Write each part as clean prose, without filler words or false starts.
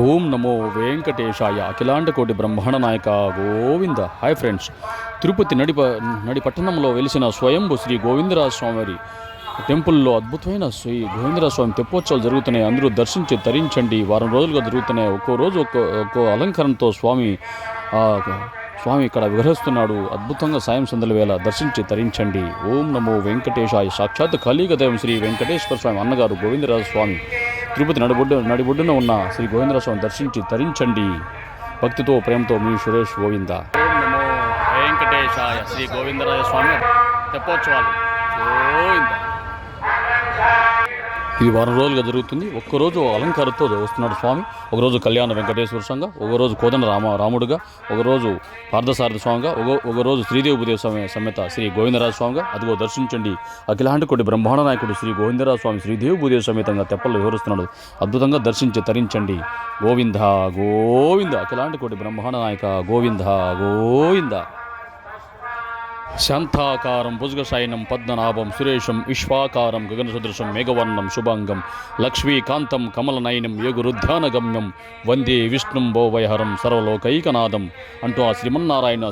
ఓం నమో వెంకటేశాయ. అఖిలాండ కోటి బ్రహ్మాండ నాయక Govinda. Hi friends, Tirupati నడి పట్టణంలో వెలిసిన స్వయంభు శ్రీ గోవిందరాజ స్వామి టెంపుల్లో అద్భుతమైన శ్రీ గోవిందరాజ స్వామి తెప్పోత్సవాలు జరుగుతున్నాయి. అందరూ దర్శించి తరించండి. వారం రోజులుగా జరుగుతున్నాయి. ఒక్కో రోజు ఒక్కో అలంకరణతో స్వామి ఇక్కడ విగ్రహిస్తున్నాడు. అద్భుతంగా సాయం సందల వేళ దర్శించి తరించండి. ఓం నమో వెంకటేశాయ. సాక్షాత్ కలియుగ దైవం శ్రీ వెంకటేశ్వర స్వామి అన్నగారు గోవిందరాజ స్వామి తిరుపతి నడిబొడ్డున ఉన్న శ్రీ గోవిందరాజ స్వామి దర్శించి తరించండి. భక్తితో ప్రేమతో మీ సురేష్ గోవింద. ఓం నమో వెంకటేశాయ. శ్రీ గోవిందరాజ స్వామి తెప్పోత్సవాలు గోవింద. ఇది వారం రోజులుగా జరుగుతుంది. ఒక్కరోజు అలంకారంతో వస్తున్నాడు స్వామి. ఒకరోజు కళ్యాణ వెంకటేశ్వర స్వామిగా, ఒకరోజు కోదండ రాముడుగా, ఒకరోజు పార్థసారథి స్వామిగా, ఒకరోజు శ్రీదేవి భూదేవి స్వామి సమేత శ్రీ గోవిందరాజ స్వామిగా. అదిగో దర్శించండి. అఖిలాండ కోటి బ్రహ్మాండ నాయకుడు శ్రీ గోవిందరాజ స్వామి శ్రీదేవి భూదేవి సమేతంగా తెప్పల్లో వివరిస్తున్నాడు. అద్భుతంగా దర్శించి తరించండి. గోవింద గోవింద. అఖిలాండ కోటి బ్రహ్మాండ నాయక గోవింద గోవింద. శాంతాకారం భుజగశయనం పద్మనాభం సురేశం విశ్వాకారం గగనసదృశం మేఘవర్ణం శుభాంగం లక్ష్మీకాంతం కమలనయనం యోగురుధ్యానగమ్యం వందే విష్ణుం భోవయహరం సర్వలోకైకనాథం అంటూ ఆ శ్రీమన్నారాయణ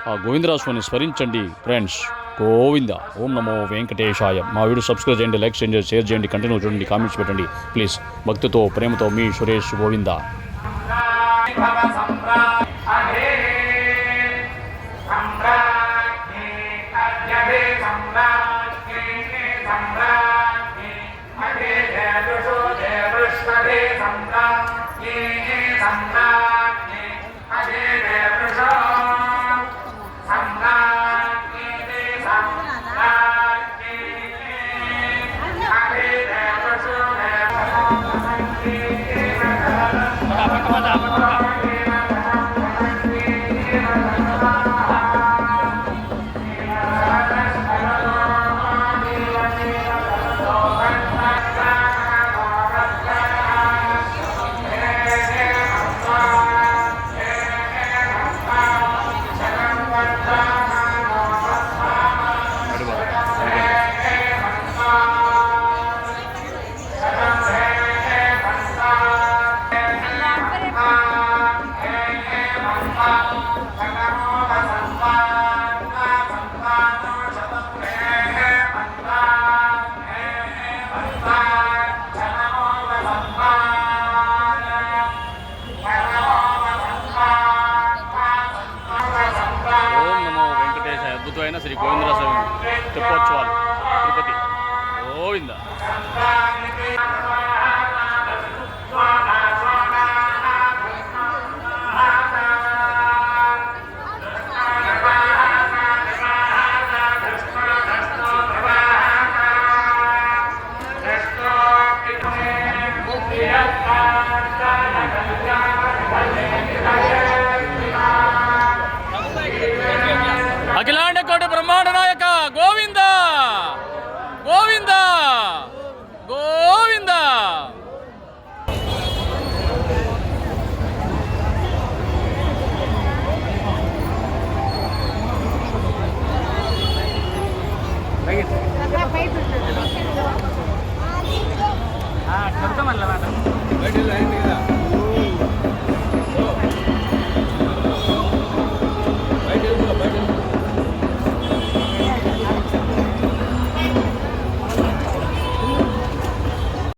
ఆ గోవిందరాజుని స్మరించండి ఫ్రెండ్స్. గోవింద. ఓం నమో వెంకటేశాయ. మా వీడియో సబ్స్క్రైబ్ చేయండి, లైక్ చేయండి, షేర్ చేయండి, కంటిన్యూ చూడండి, కామెంట్స్ పెట్టండి ప్లీజ్. భక్తితో ప్రేమతో మీ సురేష్ గోవింద. అద్భుతమైన శ్రీ గోవిందరాజ స్వామి తెప్పోత్సవాలు తిరుపతి గోవింద. అఖిలాండ కోటి బ్రహ్మాండ నాయక గోవింద గోవింద గోవింద. చెప్తామల్ల